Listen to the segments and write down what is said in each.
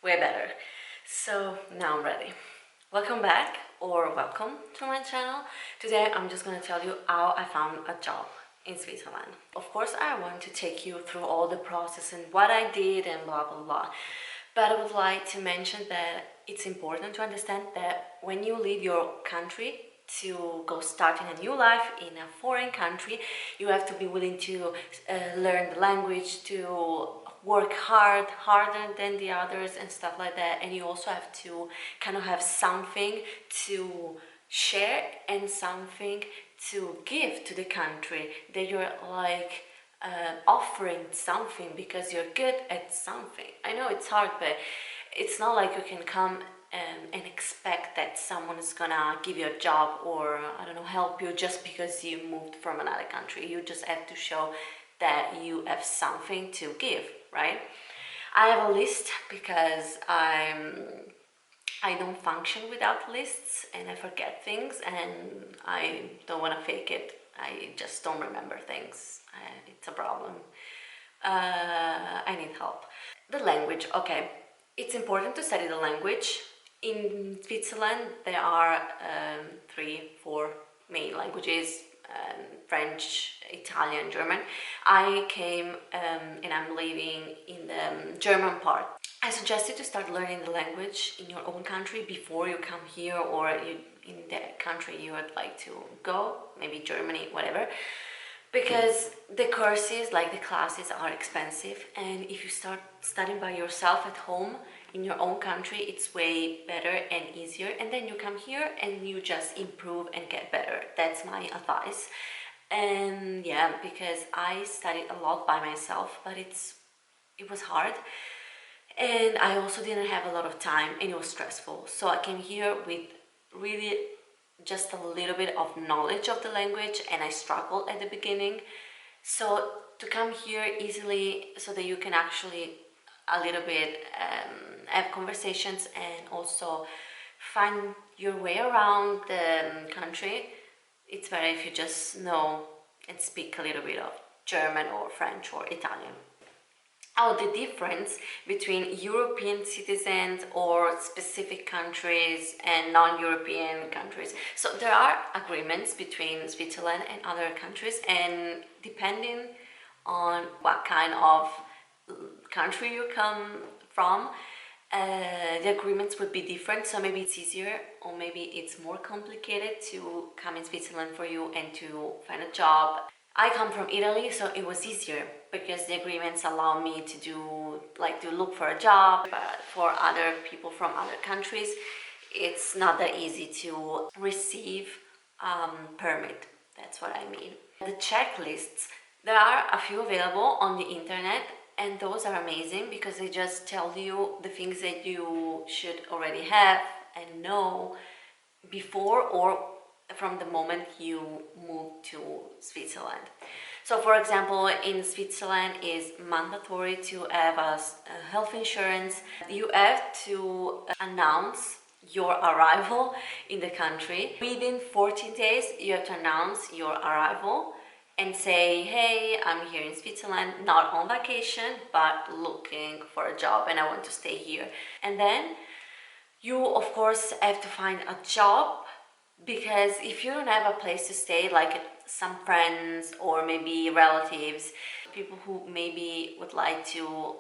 way better. So now I'm ready. Welcome back or welcome to my channel. Today I'm just gonna tell you how I found a job in Switzerland. Of course I want to take you through all the process and what I did and blah blah blah. But I would like to mention that it's important to understand that when you leave your country to go starting a new life in a foreign country, you have to be willing to learn the language, to work harder than the others and stuff like that. And you also have to kind of have something to share and something to give to the country, that you're like offering something because you're good at something. I know it's hard, but it's not like you can come and expect that someone is gonna give you a job or I don't know, help you just because you moved from another country. You just have to show that you have something to give, right? I have a list because I don't function without lists and I forget things and I don't want to fake it. I just don't remember things. It's a problem. I need help. The language, okay. It's important to study the language. In Switzerland, there are 3-4 main languages, French, Italian, German. I came and I'm living in the German part. I suggest you to start learning the language in your own country before you come here, or in the country you would like to go, maybe Germany, whatever. Because the courses, like the classes, are expensive, and if you start studying by yourself at home in your own country, it's way better and easier, and then you come here and you just improve and get better. That's my advice. And yeah, because I studied a lot by myself, but it was hard, and I also didn't have a lot of time and it was stressful. So I came here with really just a little bit of knowledge of the language, and I struggled at the beginning. So to come here easily so that you can actually a little bit have conversations and also find your way around the country, it's better if you just know and speak a little bit of German or French or Italian. Oh, the difference between European citizens or specific countries and non-European countries. So there are agreements between Switzerland and other countries, and depending on what kind of country you come from, the agreements would be different. So maybe it's easier or maybe it's more complicated to come in Switzerland for you and to find a job. I come from Italy, so it was easier because the agreements allow me to do, like, to look for a job. But for other people from other countries, it's not that easy to receive permit. That's what I mean. The checklists, there are a few available on the internet, and those are amazing because they just tell you the things that you should already have and know before or from the moment you move to Switzerland. So for example, in Switzerland it's mandatory to have a health insurance. You have to announce your arrival in the country. Within 14 days you have to announce your arrival and say, hey, I'm here in Switzerland, not on vacation, but looking for a job and I want to stay here. And then you of course have to find a job, because if you don't have a place to stay, like some friends or maybe relatives, people who maybe would like to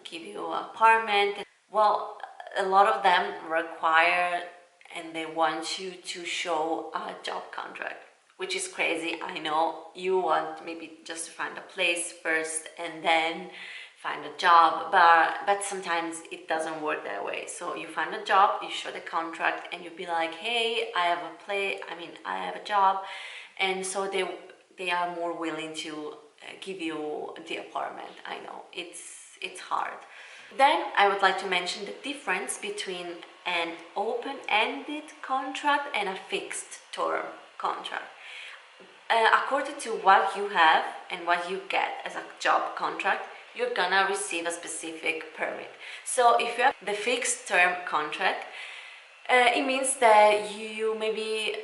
give you an apartment, well, a lot of them require and they want you to show a job contract, which is crazy. I know you want maybe just to find a place first and then find a job, but sometimes it doesn't work that way. So you find a job, you show the contract, and you be like, hey, I have I have a job, and so they are more willing to give you the apartment. I know it's hard. Then I would like to mention the difference between an open-ended contract and a fixed term contract. According to what you have and what you get as a job contract, you're gonna receive a specific permit. So if you have the fixed term contract, it means that you maybe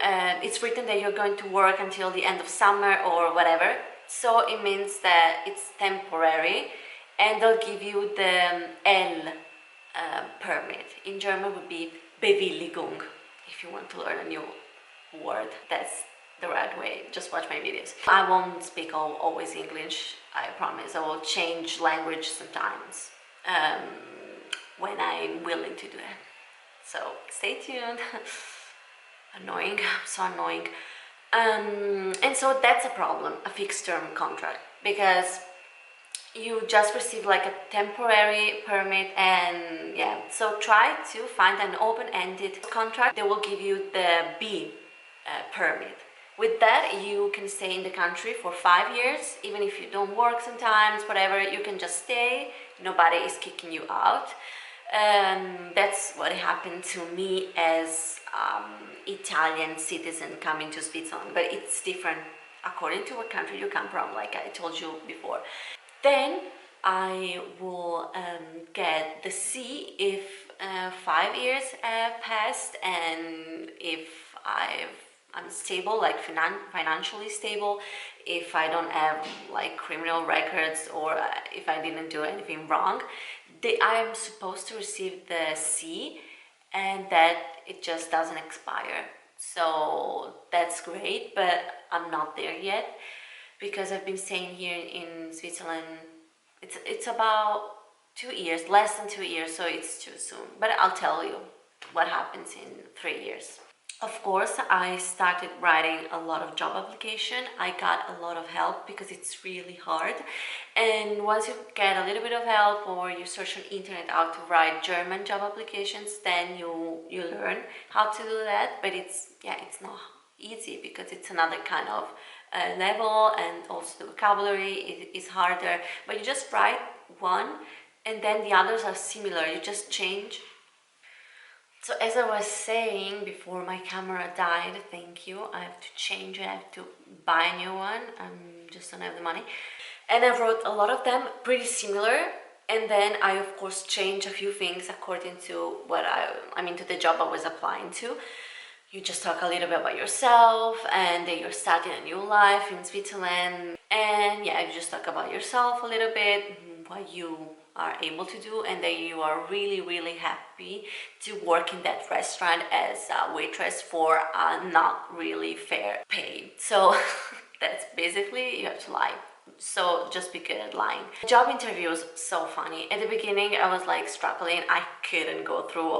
it's written that you're going to work until the end of summer or whatever. So it means that it's temporary, and they'll give you the L permit. In German would be Bewilligung, if you want to learn a new word. That's the right way. Just watch my videos. I won't speak always English, I promise. I will change language sometimes when I'm willing to do it. So stay tuned. Annoying, so annoying. And so that's a problem, a fixed term contract, because you just receive like a temporary permit. And yeah, so try to find an open-ended contract. They will give you the B permit. With that, you can stay in the country for 5 years, even if you don't work sometimes, whatever, you can just stay, nobody is kicking you out. That's what happened to me as Italian citizen coming to Switzerland, but it's different according to what country you come from, like I told you before. Then I will get the C if 5 years have passed, and if I'm stable, like financially stable, if I don't have like criminal records, or if I didn't do anything wrong. I am supposed to receive the C, and that it just doesn't expire. So that's great, but I'm not there yet, because I've been staying here in Switzerland. It's about 2 years, less than 2 years, so it's too soon. But I'll tell you what happens in 3 years. Of course, I started writing a lot of job application. I got a lot of help because it's really hard. And once you get a little bit of help, or you search on internet how to write German job applications, then you learn how to do that. But it's not easy, because it's another kind of level, and also the vocabulary is harder. But you just write one, and then the others are similar. You just change. So as I was saying before my camera died, thank you, I have to change it, I have to buy a new one, I just don't have the money. And I wrote a lot of them pretty similar, and then I of course changed a few things according to what to the job I was applying to. You just talk a little bit about yourself, and then you're starting a new life in Switzerland, and yeah, you just talk about yourself a little bit, what you are able to do, and then you are really happy to work in that restaurant as a waitress for a not really fair pay. So that's basically, you have to lie. So just be good at lying. Job interviews, so funny. At the beginning I was like struggling, I couldn't go through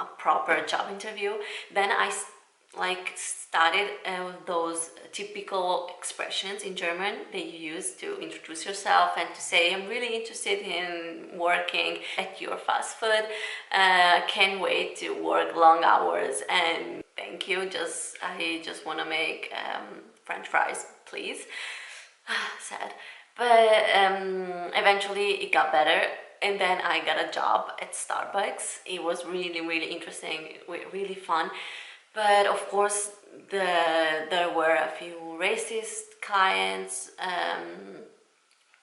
a proper job interview. Then I started those typical expressions in German that you use to introduce yourself and to say, I'm really interested in working at your fast food, can't wait to work long hours, and thank you, I just want to make French fries, please. Sad. But eventually it got better, and then I got a job at Starbucks. It was really interesting, really fun. But of course, there were a few racist clients.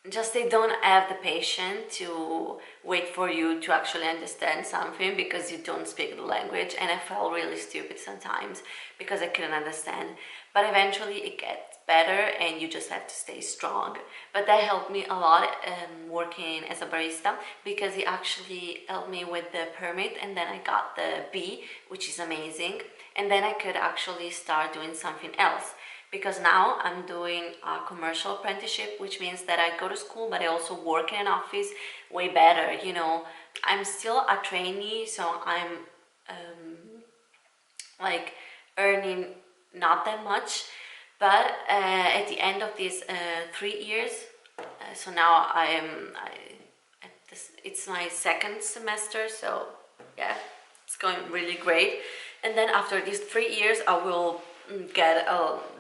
Just they don't have the patience to wait for you to actually understand something because you don't speak the language. And I felt really stupid sometimes because I couldn't understand. But eventually it gets better, and you just have to stay strong. But that helped me a lot working as a barista, because it actually helped me with the permit, and then I got the B, which is amazing. And then I could actually start doing something else, because now I'm doing a commercial apprenticeship, which means that I go to school, but I also work in an office. Way better, you know. I'm still a trainee, so I'm earning not that much, but at the end of these 3 years, so now it's my second semester, so yeah, it's going really great. And then after these 3 years, I will get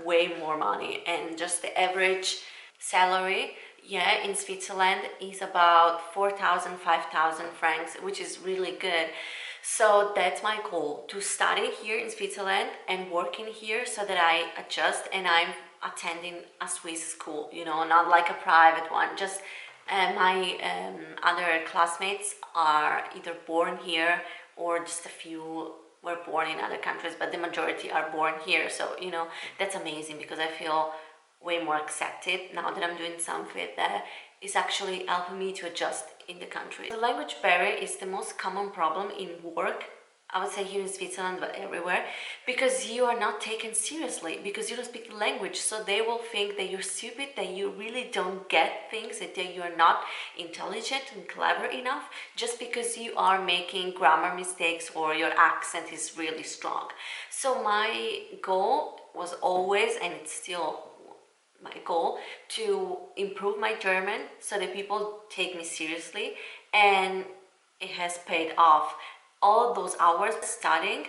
way more money, and just the average salary, yeah, in Switzerland is about 4,000, 5,000 francs, which is really good. So that's my goal, to study here in Switzerland and working here, so that I adjust and I'm attending a Swiss school, you know, not like a private one. Just my other classmates are either born here, or just a few were born in other countries, but the majority are born here. So, you know, that's amazing, because I feel way more accepted now that I'm doing something that is actually helping me to adjust in the country. The language barrier is the most common problem in work, I would say here in Switzerland, but everywhere, because you are not taken seriously, because you don't speak the language. So they will think that you're stupid, that you really don't get things, that you're not intelligent and clever enough, just because you are making grammar mistakes or your accent is really strong. So my goal was always, and it's still my goal, to improve my German so that people take me seriously, and it has paid off. All those hours studying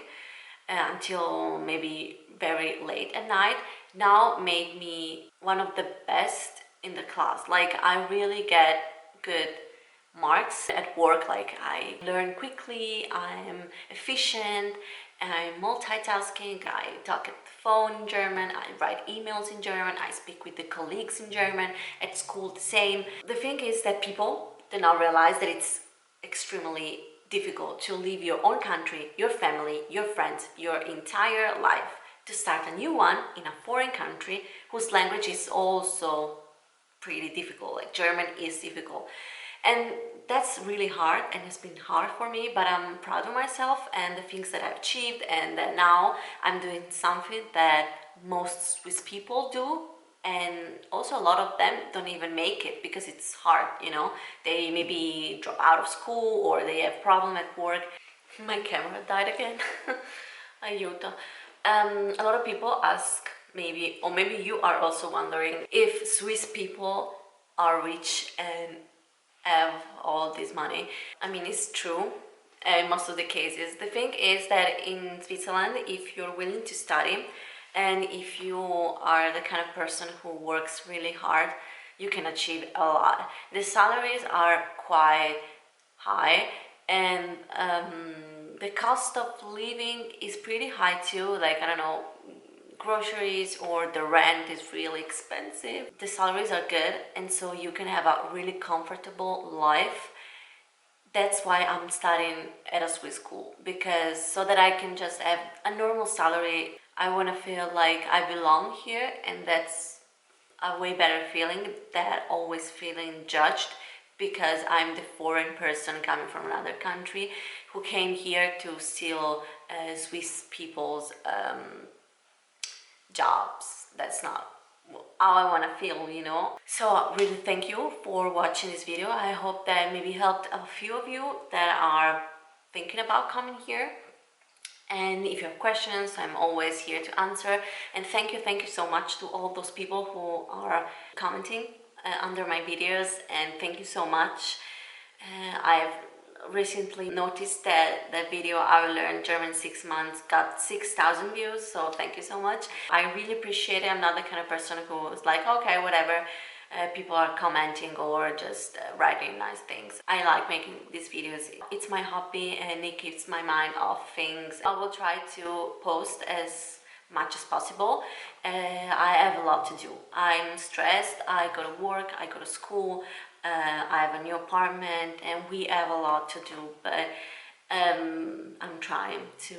until maybe very late at night now made me one of the best in the class. Like, I really get good marks at work. Like, I learn quickly, I'm efficient, I'm multitasking, I talk at the phone in German, I write emails in German, I speak with the colleagues in German, at school the same. The thing is that people do not realize that it's extremely difficult to leave your own country, your family, your friends, your entire life to start a new one in a foreign country whose language is also pretty difficult. Like, German is difficult. And that's really hard, and it's been hard for me, but I'm proud of myself and the things that I've achieved, and that now I'm doing something that most Swiss people do, and also a lot of them don't even make it because it's hard, you know. They maybe drop out of school or they have problem at work. My camera died again. Aiuto. A lot of people ask, maybe, or maybe you are also wondering, if Swiss people are rich and have all this money. I mean, it's true in most of the cases. The thing is that in Switzerland, if you're willing to study and if you are the kind of person who works really hard, you can achieve a lot. The salaries are quite high, and the cost of living is pretty high too. Like, I don't know, groceries or the rent is really expensive. The salaries are good, and so you can have a really comfortable life. That's why I'm studying at a Swiss school, because so that I can just have a normal salary. I want to feel like I belong here, and that's a way better feeling than always feeling judged because I'm the foreign person coming from another country who came here to steal Swiss people's jobs. That's not how I want to feel, you know. So really thank you for watching this video. I hope that maybe helped a few of you that are thinking about coming here. And if you have questions, I'm always here to answer. And thank you so much to all those people who are commenting under my videos, and thank you so much. I have recently noticed that the video I learned German 6 months got 6,000 views, so thank you so much. I really appreciate it. I'm not the kind of person who is like, okay, whatever, people are commenting or just writing nice things. I like making these videos. It's my hobby and it keeps my mind off things. I will try to post as much as possible. I have a lot to do. I'm stressed, I go to work, I go to school, I have a new apartment, and we have a lot to do, but I'm trying to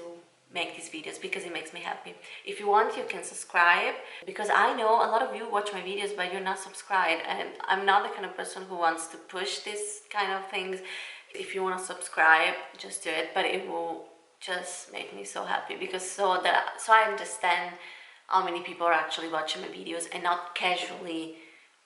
make these videos because it makes me happy. If you want, you can subscribe, because I know a lot of you watch my videos but you're not subscribed, and I'm not the kind of person who wants to push this kind of things. If you want to subscribe, just do it, but it will just make me so happy, because so I understand how many people are actually watching my videos and not casually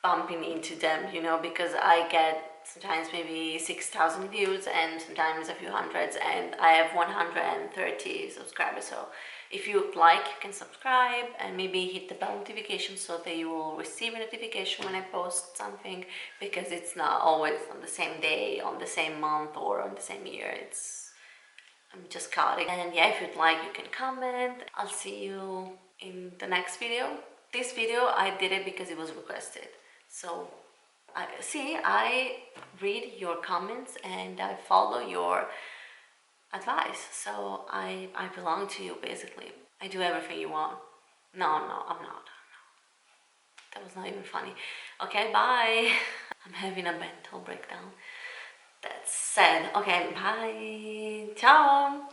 bumping into them, you know, because I get sometimes maybe 6,000 views and sometimes a few hundreds, and I have 130 subscribers. So if you like, you can subscribe and maybe hit the bell notification so that you will receive a notification when I post something, because it's not always on the same day, on the same month, or on the same year. I'm just chaotic. And yeah, if you'd like, you can comment. I'll see you in the next video. This video, I did it because it was requested. So I read your comments and I follow your advice. So I belong to you, basically. I do everything you want. No, I'm not. That was not even funny. Okay, bye. I'm having a mental breakdown. That's sad. Okay, bye. Ciao.